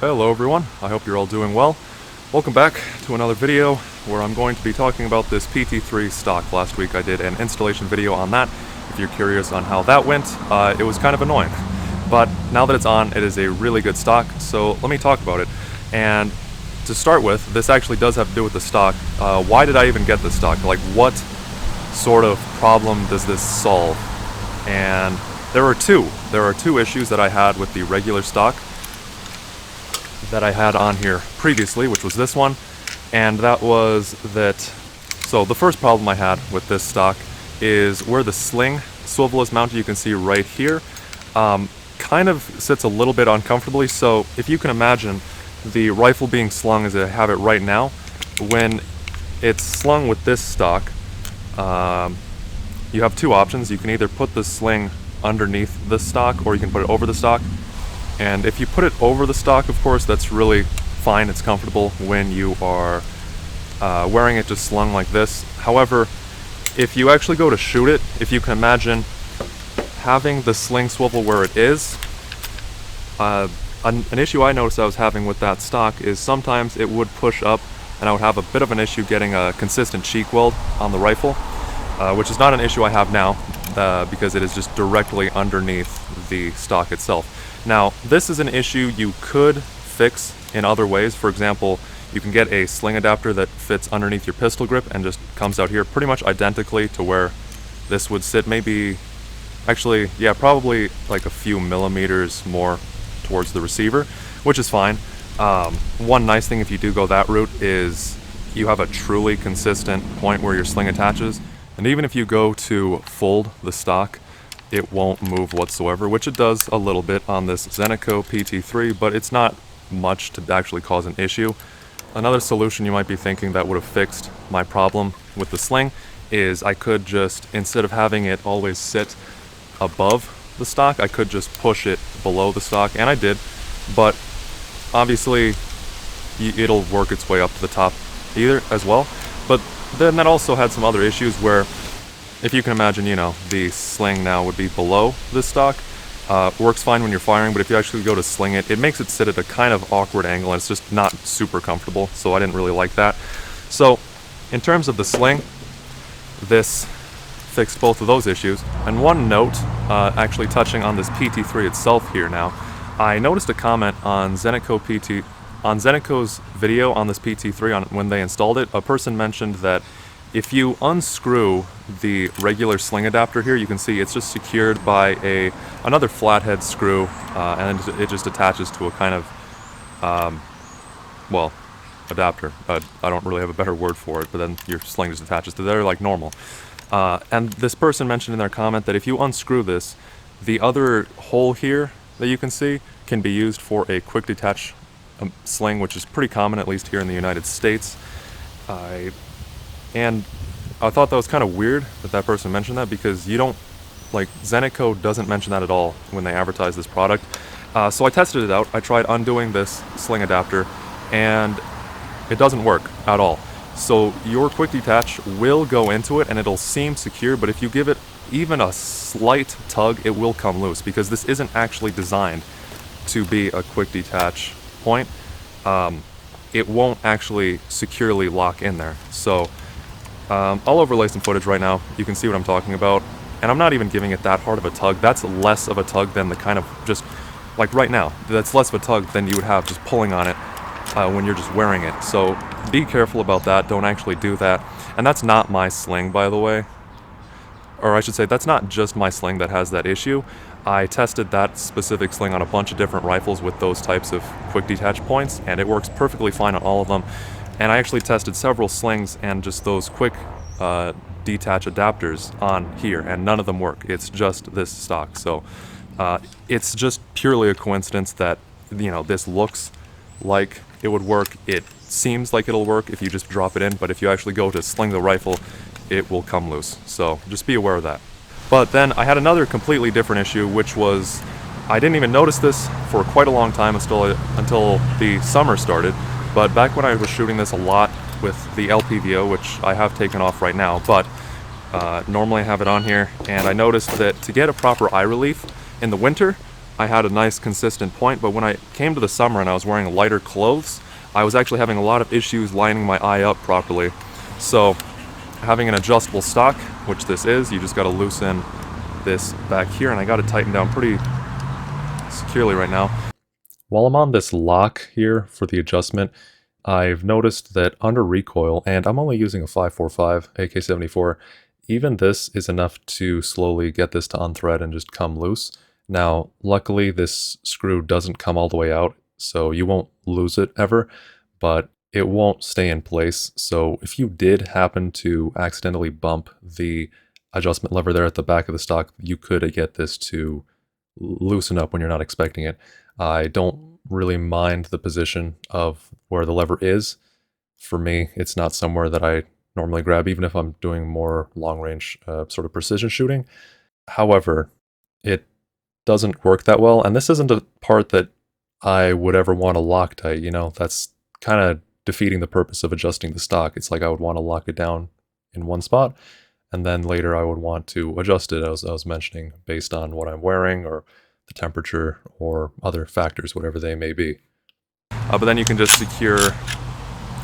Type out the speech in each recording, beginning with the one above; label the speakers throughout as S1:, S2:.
S1: Hello everyone, I hope you're all doing well. Welcome back to another video where I'm going to be talking about this PT-3 stock. Last week I did an installation video on that. If you're curious on how that went, it was kind of annoying. But now that it's on, it is a really good stock, so let me talk about it. And to start with, this actually does have to do with the stock. Why did I even get this stock? Like, what sort of problem does this solve? And there are two issues that I had with the regular stock that I had on here previously, which was this one, and that was that. So the first problem I had with this stock is where the sling swivel is mounted. You can see right here, kind of sits a little bit uncomfortably. So if you can imagine the rifle being slung as I have it right now, when it's slung with this stock, you have two options. You can either put the sling underneath the stock, or you can put it over the stock. And if you put it over the stock, of course, that's really fine. It's comfortable when you are wearing it just slung like this. However, if you actually go to shoot it, if you can imagine having the sling swivel where it is, an issue I noticed I was having with that stock is sometimes it would push up and I would have a bit of an issue getting a consistent cheek weld on the rifle, which is not an issue I have now because it is just directly underneath the stock itself. Now, this is an issue you could fix in other ways. For example, you can get a sling adapter that fits underneath your pistol grip and just comes out here pretty much identically to where this would sit. Maybe, actually, yeah, probably like a few millimeters more towards the receiver, which is fine. One nice thing if you do go that route is you have a truly consistent point where your sling attaches. And even if you go to fold the stock, it won't move whatsoever, which it does a little bit on this Zenitco PT-3, but it's not much to actually cause an issue. Another solution you might be thinking that would have fixed my problem with the sling is I could just, instead of having it always sit above the stock, I could just push it below the stock, and I did, but obviously it'll work its way up to the top either as well. But then that also had some other issues where, if you can imagine, you know, the sling now would be below this stock. Works fine when you're firing, but if you actually go to sling it, it makes it sit at a kind of awkward angle, and it's just not super comfortable, so I didn't really like that. So, in terms of the sling, this fixed both of those issues. And one note, actually touching on this PT-3 itself here now, I noticed a comment on Zenitco's video on this PT-3 when they installed it. A person mentioned that if you unscrew the regular sling adapter here, you can see it's just secured by another flathead screw, and it just attaches to a kind of, well, adapter. I don't really have a better word for it, but then your sling just attaches to there like normal. And this person mentioned in their comment that if you unscrew this, the other hole here that you can see can be used for a quick detach sling, which is pretty common, at least here in the United States. And I thought that was kind of weird that that person mentioned that, because you don't, like, Zenitco doesn't mention that at all when they advertise this product. So I tested it out. I tried undoing this sling adapter, and it doesn't work at all. So your quick detach will go into it and it'll seem secure, but if you give it even a slight tug, it will come loose, because this isn't actually designed to be a quick detach point. It won't actually securely lock in there. So I'll overlay some footage right now. You can see what I'm talking about. And I'm not even giving it that hard of a tug. That's less of a tug than the kind of just, like right now, that's less of a tug than you would have just pulling on it when you're just wearing it. So be careful about that. Don't actually do that. And that's not my sling, by the way. Or I should say, that's not just my sling that has that issue. I tested that specific sling on a bunch of different rifles with those types of quick detach points, and it works perfectly fine on all of them. And I actually tested several slings and just those quick detach adapters on here, and none of them work. It's just this stock. So it's just purely a coincidence that, you know, this looks like it would work. It seems like it'll work if you just drop it in, but if you actually go to sling the rifle, it will come loose. So just be aware of that. But then I had another completely different issue, which was I didn't even notice this for quite a long time until the summer started. But back when I was shooting this a lot with the LPVO, which I have taken off right now, but normally I have it on here, and I noticed that to get a proper eye relief in the winter, I had a nice consistent point, but when I came to the summer and I was wearing lighter clothes, I was actually having a lot of issues lining my eye up properly. So having an adjustable stock, which this is, you just got to loosen this back here, and I got it tightened down pretty securely right now. While I'm on this lock here for the adjustment, I've noticed that under recoil, and I'm only using a 545 AK-74, even this is enough to slowly get this to unthread and just come loose. Now, luckily this screw doesn't come all the way out, so you won't lose it ever, but it won't stay in place. So if you did happen to accidentally bump the adjustment lever there at the back of the stock, you could get this to loosen up when you're not expecting it. I don't really mind the position of where the lever is. For me, it's not somewhere that I normally grab, even if I'm doing more long-range sort of precision shooting. However, it doesn't work that well, and this isn't a part that I would ever want to Loctite, you know? That's kind of defeating the purpose of adjusting the stock. It's like I would want to lock it down in one spot, and then later I would want to adjust it, as I was mentioning, based on what I'm wearing or the temperature or other factors, whatever they may be. But then you can just secure,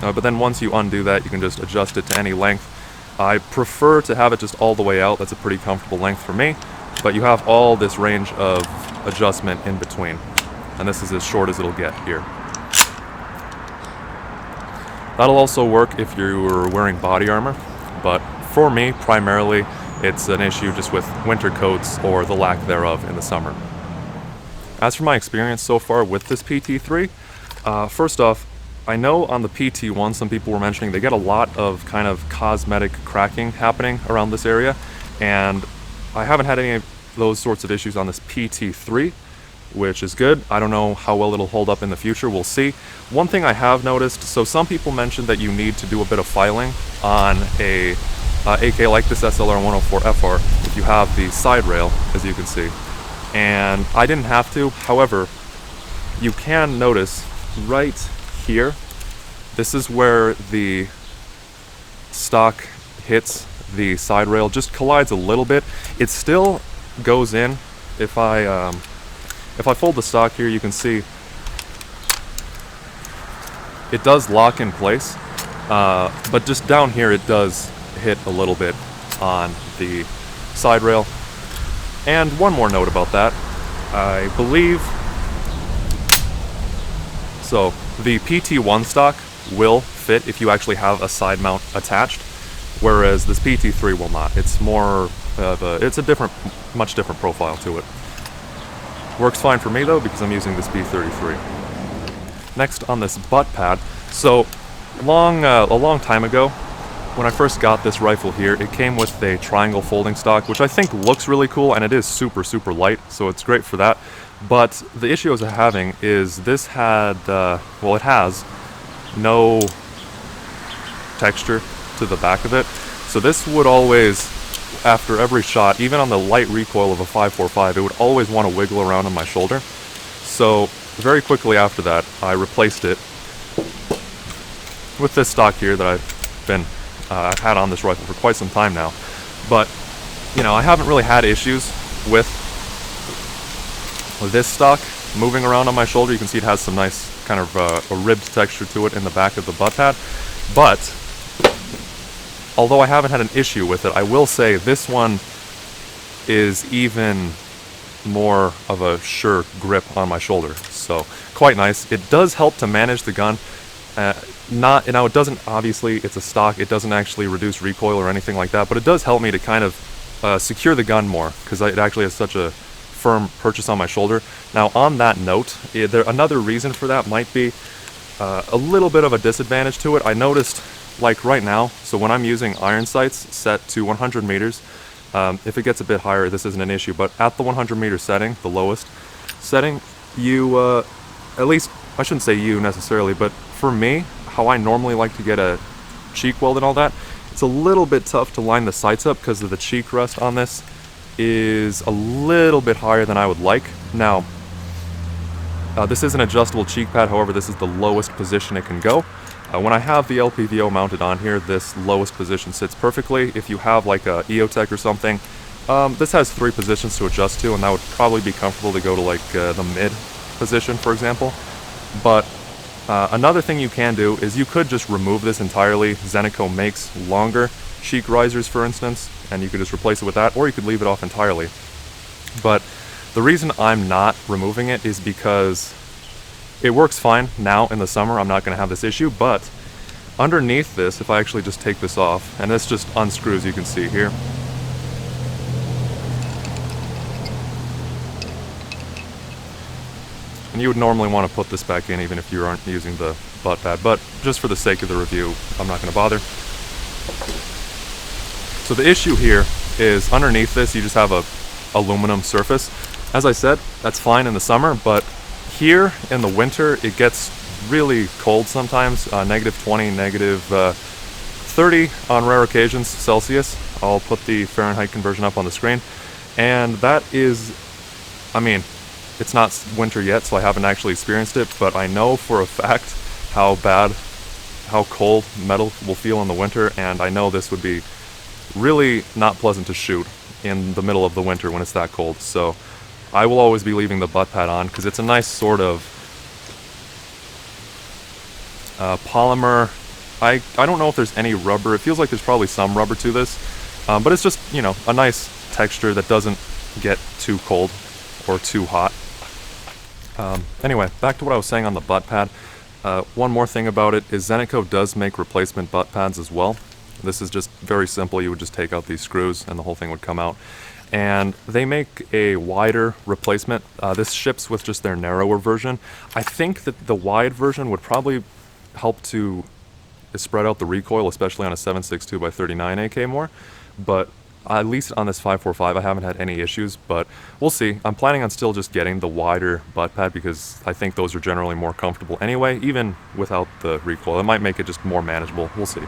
S1: but then once you undo that, you can just adjust it to any length. I prefer to have it just all the way out. That's a pretty comfortable length for me, but you have all this range of adjustment in between, and this is as short as it'll get here. That'll also work if you're wearing body armor, but for me, primarily, it's an issue just with winter coats or the lack thereof in the summer. As for my experience so far with this PT-3, first off, I know on the PT-1 some people were mentioning they get a lot of kind of cosmetic cracking happening around this area, and I haven't had any of those sorts of issues on this PT-3, which is good. I don't know how well it'll hold up in the future, we'll see. One thing I have noticed, so some people mentioned that you need to do a bit of filing on a AK like this SLR-104FR if you have the side rail, as you can see. And I didn't have to. However, you can notice right here, this is where the stock hits the side rail, just collides a little bit. It still goes in. If I fold the stock here, you can see it does lock in place, but just down here it does hit a little bit on the side rail. And one more note about that, I believe, so the PT-1 stock will fit if you actually have a side mount attached, whereas this PT-3 will not. It's more of a, it's a different, much different profile to it. Works fine for me though, because I'm using this B33. Next on this butt pad, so a long time ago, when I first got this rifle here, it came with a triangle folding stock, which I think looks really cool, and it is super, super light, so it's great for that. But the issue I was having is this had, well, it has no texture to the back of it. So this would always, after every shot, even on the light recoil of a 5.45, it would always want to wiggle around on my shoulder. So very quickly after that, I replaced it with this stock here that I've had on this rifle for quite some time now. But, you know, I haven't really had issues with this stock moving around on my shoulder. You can see it has some nice kind of a ribbed texture to it in the back of the butt pad. But although I haven't had an issue with it, I will say this one is even more of a sure grip on my shoulder. So quite nice. It does help to manage the gun. Now it doesn't, obviously it's a stock, it doesn't actually reduce recoil or anything like that, but it does help me to kind of secure the gun more, because it actually has such a firm purchase on my shoulder. Now on that note, another reason for that might be a little bit of a disadvantage to it. I noticed, like right now, so when I'm using iron sights set to 100 meters, if it gets a bit higher, this isn't an issue, but at the 100 meter setting, the lowest setting, you, at least, I shouldn't say you necessarily, but for me, how I normally like to get a cheek weld and all that, it's a little bit tough to line the sights up because of the cheek rest on this is a little bit higher than I would like. Now, this is an adjustable cheek pad, however, this is the lowest position it can go. When I have the LPVO mounted on here, this lowest position sits perfectly. If you have like a EOTech or something, This has 3 positions to adjust to, and that would probably be comfortable to go to like the mid position, for example. But another thing you can do is you could just remove this entirely. Zenitco makes longer cheek risers, for instance, and you could just replace it with that, or you could leave it off entirely. But the reason I'm not removing it is because it works fine now in the summer. I'm not going to have this issue, but underneath this, if I actually just take this off, and this just unscrews, you can see here. And you would normally want to put this back in even if you aren't using the butt pad, but just for the sake of the review, I'm not going to bother. So the issue here is underneath this, you just have a aluminum surface. As I said, that's fine in the summer, but here in the winter, it gets really cold sometimes, -20, -30 on rare occasions Celsius. I'll put the Fahrenheit conversion up on the screen, and that is, I mean, it's not winter yet, so I haven't actually experienced it, but I know for a fact how cold metal will feel in the winter, and I know this would be really not pleasant to shoot in the middle of the winter when it's that cold. So I will always be leaving the butt pad on because it's a nice sort of polymer. I don't know if there's any rubber. It feels like there's probably some rubber to this, but it's just, you know, a nice texture that doesn't get too cold or too hot. Anyway, back to what I was saying on the butt pad. One more thing about it is Zenitco does make replacement butt pads as well. This is just very simple. You would just take out these screws and the whole thing would come out. And they make a wider replacement. This ships with just their narrower version. I think that the wide version would probably help to spread out the recoil, especially on a 7.62 by 39 AK more. But at least on this 545, I haven't had any issues, but we'll see. I'm planning on still just getting the wider butt pad because I think those are generally more comfortable anyway, even without the recoil. It might make it just more manageable. We'll see.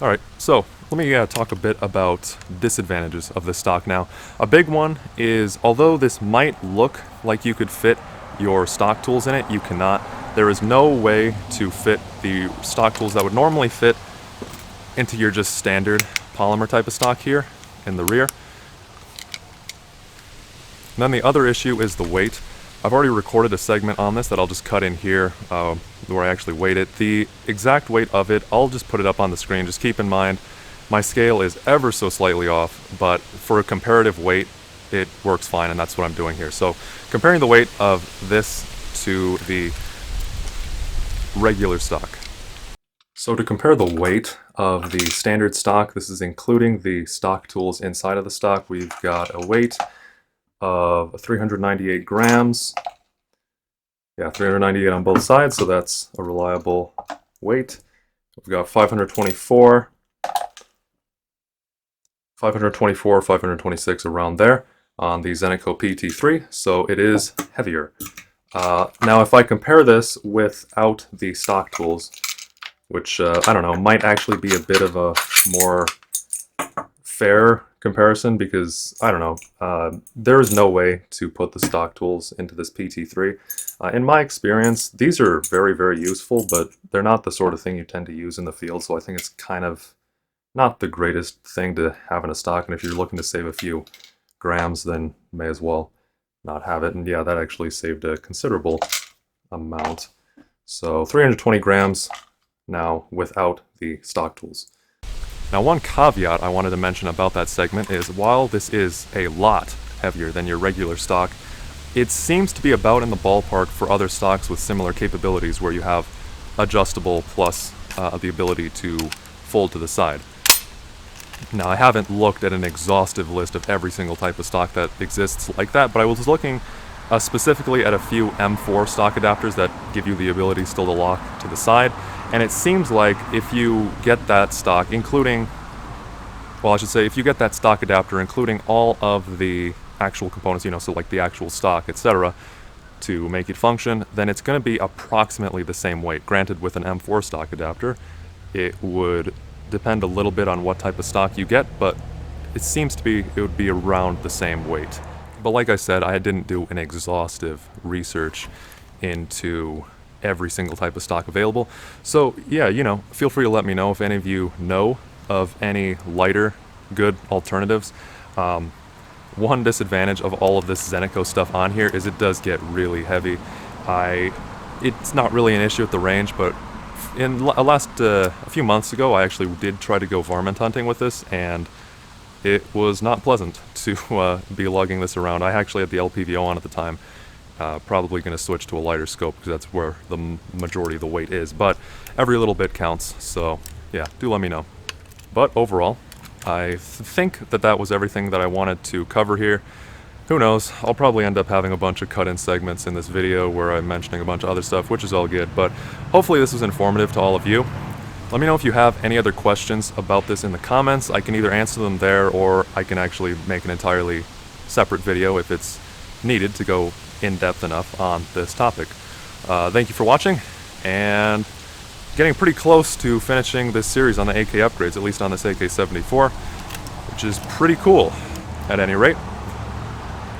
S1: Alright, so let me talk a bit about disadvantages of this stock now. A big one is, although this might look like you could fit your stock tools in it, you cannot. There is no way to fit the stock tools that would normally fit into your just standard polymer type of stock here in the rear. And then the other issue is the weight. I've already recorded a segment on this that I'll just cut in here where I actually weighed it. The exact weight of it, I'll just put it up on the screen. Just keep in mind, my scale is ever so slightly off, but for a comparative weight, it works fine, and that's what I'm doing here. So comparing the weight of this to the regular stock. So to compare the weight of the standard stock, this is including the stock tools inside of the stock, we've got a weight of 398 grams. Yeah, 398 on both sides, so that's a reliable weight. We've got 524, 526 around there on the Zenitco PT-3, so it is heavier. Now if I compare this without the stock tools, which, I don't know, might actually be a bit of a more fair comparison because, I don't know, there is no way to put the stock tools into this PT-3. In my experience, these are very, very useful, but they're not the sort of thing you tend to use in the field, so I think it's kind of not the greatest thing to have in a stock, and if you're looking to save a few grams, then may as well not have it. And yeah, that actually saved a considerable amount. So 320 grams now without the stock tools. Now one caveat I wanted to mention about that segment is while this is a lot heavier than your regular stock, it seems to be about in the ballpark for other stocks with similar capabilities where you have adjustable plus the ability to fold to the side. Now I haven't looked at an exhaustive list of every single type of stock that exists like that, but I was looking specifically at a few M4 stock adapters that give you the ability still to lock to the side. And it seems like if you get that stock, including, well, I should say, if you get that stock adapter, including all of the actual components, you know, so like the actual stock, etc., to make it function, then it's going to be approximately the same weight. Granted, with an M4 stock adapter, it would depend a little bit on what type of stock you get, but it seems to be, it would be around the same weight. But like I said, I didn't do an exhaustive research into every single type of stock available. So yeah, you know, feel free to let me know if any of you know of any lighter, good alternatives. One disadvantage of all of this Zenitco stuff on here is it does get really heavy. It's not really an issue at the range, but in a few months ago, I actually did try to go varmint hunting with this, and it was not pleasant to be lugging this around. I actually had the LPVO on at the time. Probably going to switch to a lighter scope because that's where the majority of the weight is, but every little bit counts, so yeah, do let me know. But overall, I think that was everything that I wanted to cover here. Who knows, I'll probably end up having a bunch of cut-in segments in this video where I'm mentioning a bunch of other stuff, which is all good, but hopefully this was informative to all of you. Let me know if you have any other questions about this in the comments. I can either answer them there, or I can actually make an entirely separate video if it's needed to go in-depth enough on this topic. Thank you for watching, and getting pretty close to finishing this series on the AK upgrades, at least on this AK-74, which is pretty cool, at any rate.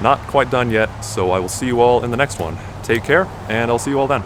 S1: Not quite done yet, so I will see you all in the next one. Take care, and I'll see you all then.